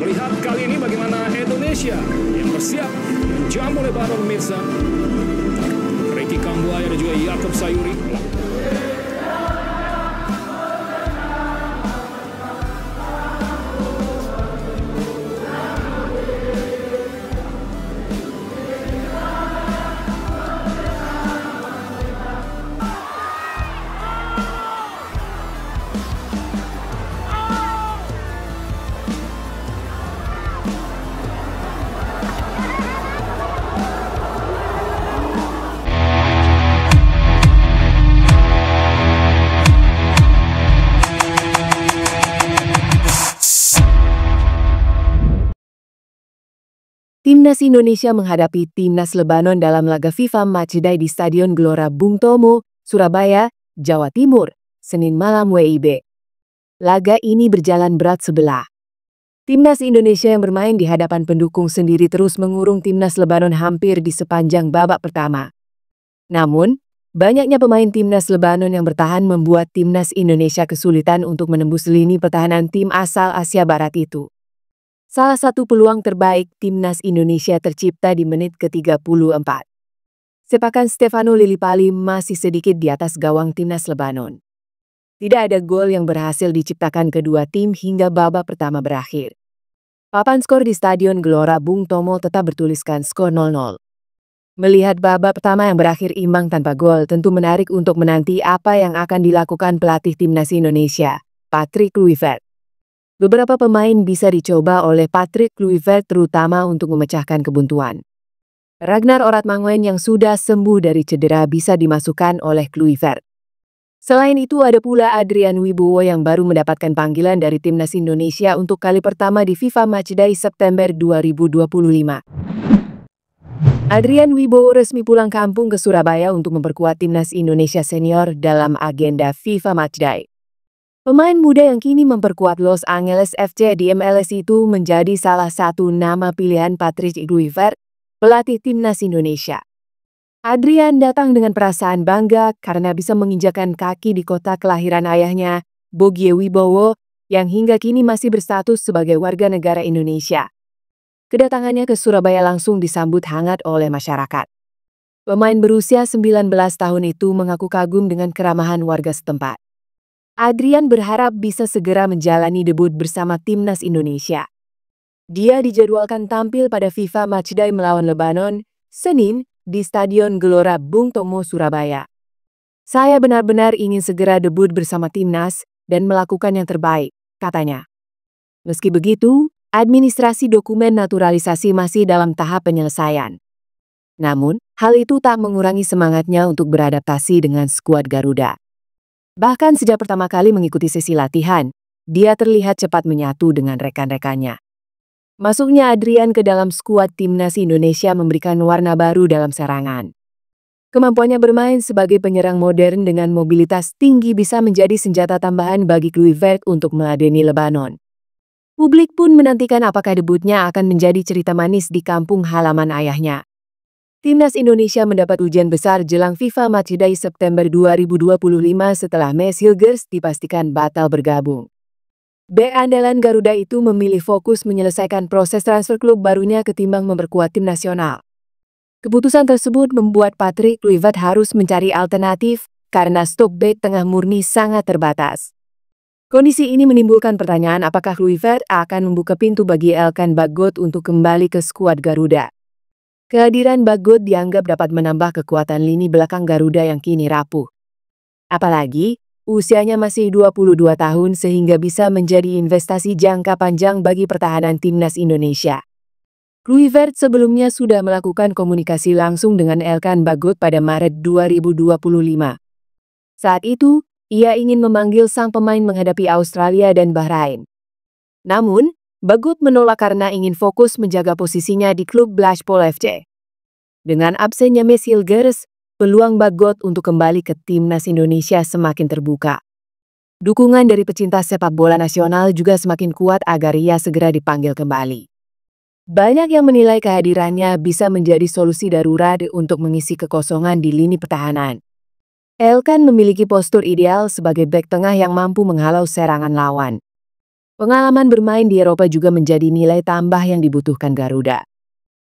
Terlihat kali ini bagaimana Indonesia yang bersiap menjamu Lebanon pemirsa. Ricky Kambuaya dan juga Yaakob Sayuri. Timnas Indonesia menghadapi Timnas Lebanon dalam laga FIFA Matchday di Stadion Gelora Bung Tomo, Surabaya, Jawa Timur, Senin malam WIB. Laga ini berjalan berat sebelah. Timnas Indonesia yang bermain di hadapan pendukung sendiri terus mengurung Timnas Lebanon hampir di sepanjang babak pertama. Namun, banyaknya pemain Timnas Lebanon yang bertahan membuat Timnas Indonesia kesulitan untuk menembus lini pertahanan tim asal Asia Barat itu. Salah satu peluang terbaik Timnas Indonesia tercipta di menit ke-34. Sepakan Stefano Lillipali masih sedikit di atas gawang Timnas Lebanon. Tidak ada gol yang berhasil diciptakan kedua tim hingga babak pertama berakhir. Papan skor di Stadion Gelora Bung Tomo tetap bertuliskan skor 0-0. Melihat babak pertama yang berakhir imbang tanpa gol tentu menarik untuk menanti apa yang akan dilakukan pelatih Timnas Indonesia, Patrick Kluivert. Beberapa pemain bisa dicoba oleh Patrick Kluivert terutama untuk memecahkan kebuntuan. Ragnar Oratmangoen yang sudah sembuh dari cedera bisa dimasukkan oleh Kluivert. Selain itu ada pula Adrian Wibowo yang baru mendapatkan panggilan dari Timnas Indonesia untuk kali pertama di FIFA Matchday September 2025. Adrian Wibowo resmi pulang kampung ke Surabaya untuk memperkuat Timnas Indonesia senior dalam agenda FIFA Matchday. Pemain muda yang kini memperkuat Los Angeles FC di MLS itu menjadi salah satu nama pilihan Patrick Kluivert, pelatih Timnas Indonesia. Adrian datang dengan perasaan bangga karena bisa menginjakan kaki di kota kelahiran ayahnya, Bogie Wibowo, yang hingga kini masih berstatus sebagai warga negara Indonesia. Kedatangannya ke Surabaya langsung disambut hangat oleh masyarakat. Pemain berusia 19 tahun itu mengaku kagum dengan keramahan warga setempat. Adrian berharap bisa segera menjalani debut bersama Timnas Indonesia. Dia dijadwalkan tampil pada FIFA Matchday melawan Lebanon, Senin, di Stadion Gelora Bung Tomo, Surabaya. Saya benar-benar ingin segera debut bersama Timnas dan melakukan yang terbaik, katanya. Meski begitu, administrasi dokumen naturalisasi masih dalam tahap penyelesaian. Namun, hal itu tak mengurangi semangatnya untuk beradaptasi dengan skuad Garuda. Bahkan sejak pertama kali mengikuti sesi latihan, dia terlihat cepat menyatu dengan rekan-rekannya. Masuknya Adrian ke dalam skuad Timnas Indonesia memberikan warna baru dalam serangan. Kemampuannya bermain sebagai penyerang modern dengan mobilitas tinggi bisa menjadi senjata tambahan bagi Kluivert untuk meladeni Lebanon. Publik pun menantikan apakah debutnya akan menjadi cerita manis di kampung halaman ayahnya. Timnas Indonesia mendapat ujian besar jelang FIFA Matchday September 2025 setelah Maes Hilgers dipastikan batal bergabung. Bek andalan Garuda itu memilih fokus menyelesaikan proses transfer klub barunya ketimbang memperkuat tim nasional. Keputusan tersebut membuat Patrick Kluivert harus mencari alternatif karena stok bek tengah murni sangat terbatas. Kondisi ini menimbulkan pertanyaan apakah Kluivert akan membuka pintu bagi Elkan Bagot untuk kembali ke skuad Garuda. Kehadiran Bagot dianggap dapat menambah kekuatan lini belakang Garuda yang kini rapuh. Apalagi, usianya masih 22 tahun sehingga bisa menjadi investasi jangka panjang bagi pertahanan Timnas Indonesia. Kluivert sebelumnya sudah melakukan komunikasi langsung dengan Elkan Bagot pada Maret 2025. Saat itu, ia ingin memanggil sang pemain menghadapi Australia dan Bahrain. Namun, Bagot menolak karena ingin fokus menjaga posisinya di klub Blackpool FC. Dengan absennya Maes Hilgers, peluang Bagot untuk kembali ke Timnas Indonesia semakin terbuka. Dukungan dari pecinta sepak bola nasional juga semakin kuat agar ia segera dipanggil kembali. Banyak yang menilai kehadirannya bisa menjadi solusi darurat untuk mengisi kekosongan di lini pertahanan. Elkan memiliki postur ideal sebagai bek tengah yang mampu menghalau serangan lawan. Pengalaman bermain di Eropa juga menjadi nilai tambah yang dibutuhkan Garuda.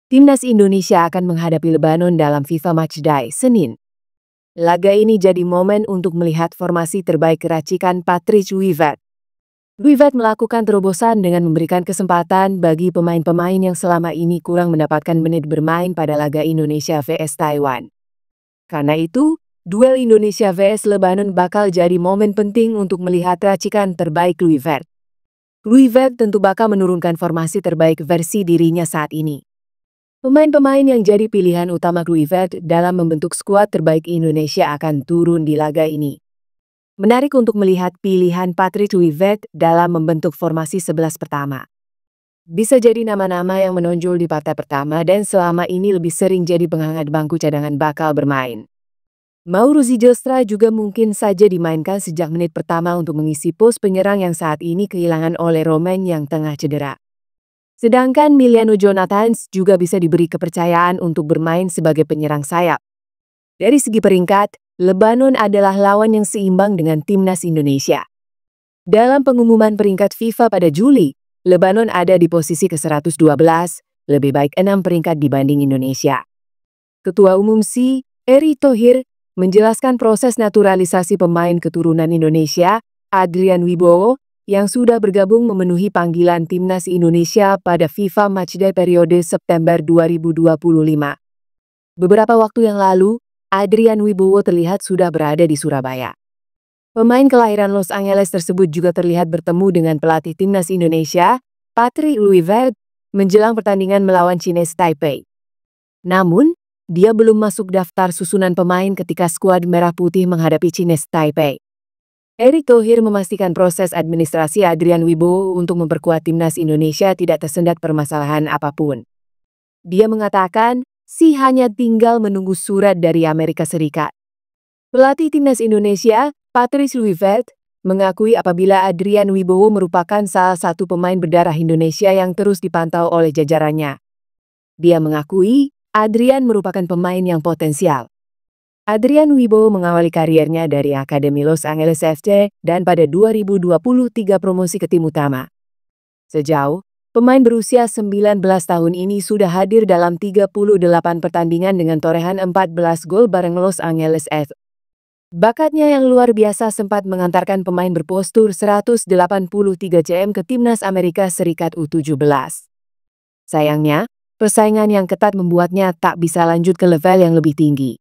Timnas Indonesia akan menghadapi Lebanon dalam FIFA Matchday Senin. Laga ini jadi momen untuk melihat formasi terbaik racikan Patrice Kluivert. Kluivert melakukan terobosan dengan memberikan kesempatan bagi pemain-pemain yang selama ini kurang mendapatkan menit bermain pada laga Indonesia vs Taiwan. Karena itu, duel Indonesia vs Lebanon bakal jadi momen penting untuk melihat racikan terbaik Kluivert. Kluivert tentu bakal menurunkan formasi terbaik versi dirinya saat ini. Pemain-pemain yang jadi pilihan utama Kluivert dalam membentuk skuad terbaik Indonesia akan turun di laga ini. Menarik untuk melihat pilihan Patrice Kluivert dalam membentuk formasi 11 pertama. Bisa jadi nama-nama yang menonjol di partai pertama dan selama ini lebih sering jadi penghangat bangku cadangan bakal bermain. Mauro Zijostra juga mungkin saja dimainkan sejak menit pertama untuk mengisi pos penyerang yang saat ini kehilangan oleh Romain yang tengah cedera. Sedangkan Miliano Jonathans juga bisa diberi kepercayaan untuk bermain sebagai penyerang sayap. Dari segi peringkat, Lebanon adalah lawan yang seimbang dengan timnas Indonesia. Dalam pengumuman peringkat FIFA pada Juli, Lebanon ada di posisi ke-112, lebih baik 6 peringkat dibanding Indonesia. Ketua Umum SI, Erick Thohir, menjelaskan proses naturalisasi pemain keturunan Indonesia, Adrian Wibowo, yang sudah bergabung memenuhi panggilan timnas Indonesia pada FIFA Matchday periode September 2025. Beberapa waktu yang lalu, Adrian Wibowo terlihat sudah berada di Surabaya. Pemain kelahiran Los Angeles tersebut juga terlihat bertemu dengan pelatih timnas Indonesia, Patrice Kluivert, menjelang pertandingan melawan Chinese Taipei. Namun, dia belum masuk daftar susunan pemain ketika skuad Merah Putih menghadapi Chinese Taipei. Erick Thohir memastikan proses administrasi Adrian Wibowo untuk memperkuat timnas Indonesia tidak tersendat permasalahan apapun. Dia mengatakan, SI hanya tinggal menunggu surat dari Amerika Serikat. Pelatih timnas Indonesia, Patrice Kluivert, mengakui apabila Adrian Wibowo merupakan salah satu pemain berdarah Indonesia yang terus dipantau oleh jajarannya. Dia mengakui, Adrian merupakan pemain yang potensial. Adrian Wibowo mengawali kariernya dari Akademi Los Angeles FC dan pada 2023 promosi ke tim utama. Sejauh, pemain berusia 19 tahun ini sudah hadir dalam 38 pertandingan dengan torehan 14 gol bareng Los Angeles FC. Bakatnya yang luar biasa sempat mengantarkan pemain berpostur 183 cm ke timnas Amerika Serikat U17. Sayangnya, persaingan yang ketat membuatnya tak bisa lanjut ke level yang lebih tinggi.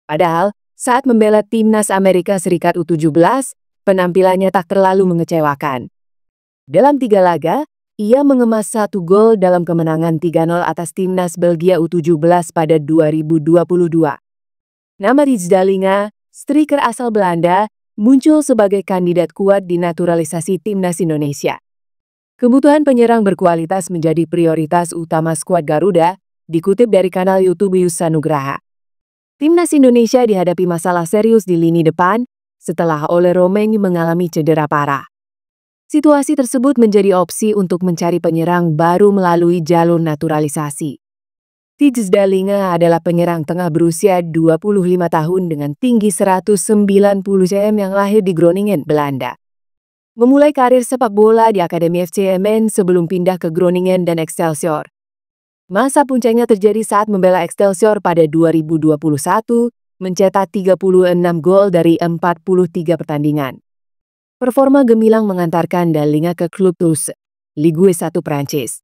Padahal, saat membela timnas Amerika Serikat U17, penampilannya tak terlalu mengecewakan. Dalam 3 laga, ia mengemas 1 gol dalam kemenangan 3-0 atas timnas Belgia U17 pada 2022. Nama Rijsdalinga, striker asal Belanda, muncul sebagai kandidat kuat di naturalisasi timnas Indonesia. Kebutuhan penyerang berkualitas menjadi prioritas utama skuad Garuda, dikutip dari kanal YouTube Yusa Nugraha. Timnas Indonesia dihadapi masalah serius di lini depan setelah Ole Romain mengalami cedera parah. Situasi tersebut menjadi opsi untuk mencari penyerang baru melalui jalur naturalisasi. Rijsdalinga adalah penyerang tengah berusia 25 tahun dengan tinggi 190 cm yang lahir di Groningen, Belanda. Memulai karir sepak bola di Akademi FC Emmen sebelum pindah ke Groningen dan Excelsior. Masa puncaknya terjadi saat membela Excelsior pada 2021, mencetak 36 gol dari 43 pertandingan. Performa gemilang mengantarkan Dalinga ke klub Toulouse, Ligue 1 Prancis.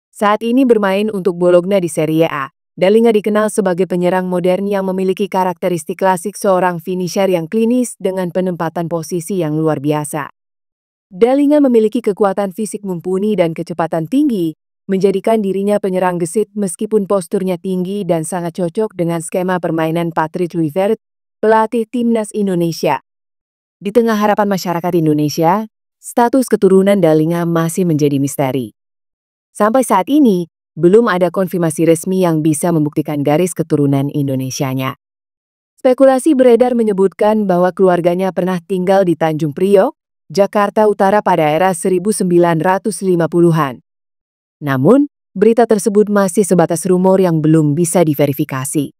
Saat ini bermain untuk Bologna di Serie A. Dalinga dikenal sebagai penyerang modern yang memiliki karakteristik klasik seorang finisher yang klinis dengan penempatan posisi yang luar biasa. Dalinga memiliki kekuatan fisik mumpuni dan kecepatan tinggi, menjadikan dirinya penyerang gesit meskipun posturnya tinggi dan sangat cocok dengan skema permainan Patrice Kluivert, pelatih timnas Indonesia. Di tengah harapan masyarakat Indonesia, status keturunan Dalinga masih menjadi misteri. Sampai saat ini, belum ada konfirmasi resmi yang bisa membuktikan garis keturunan Indonesianya. Spekulasi beredar menyebutkan bahwa keluarganya pernah tinggal di Tanjung Priok, Jakarta Utara pada era 1950-an. Namun, berita tersebut masih sebatas rumor yang belum bisa diverifikasi.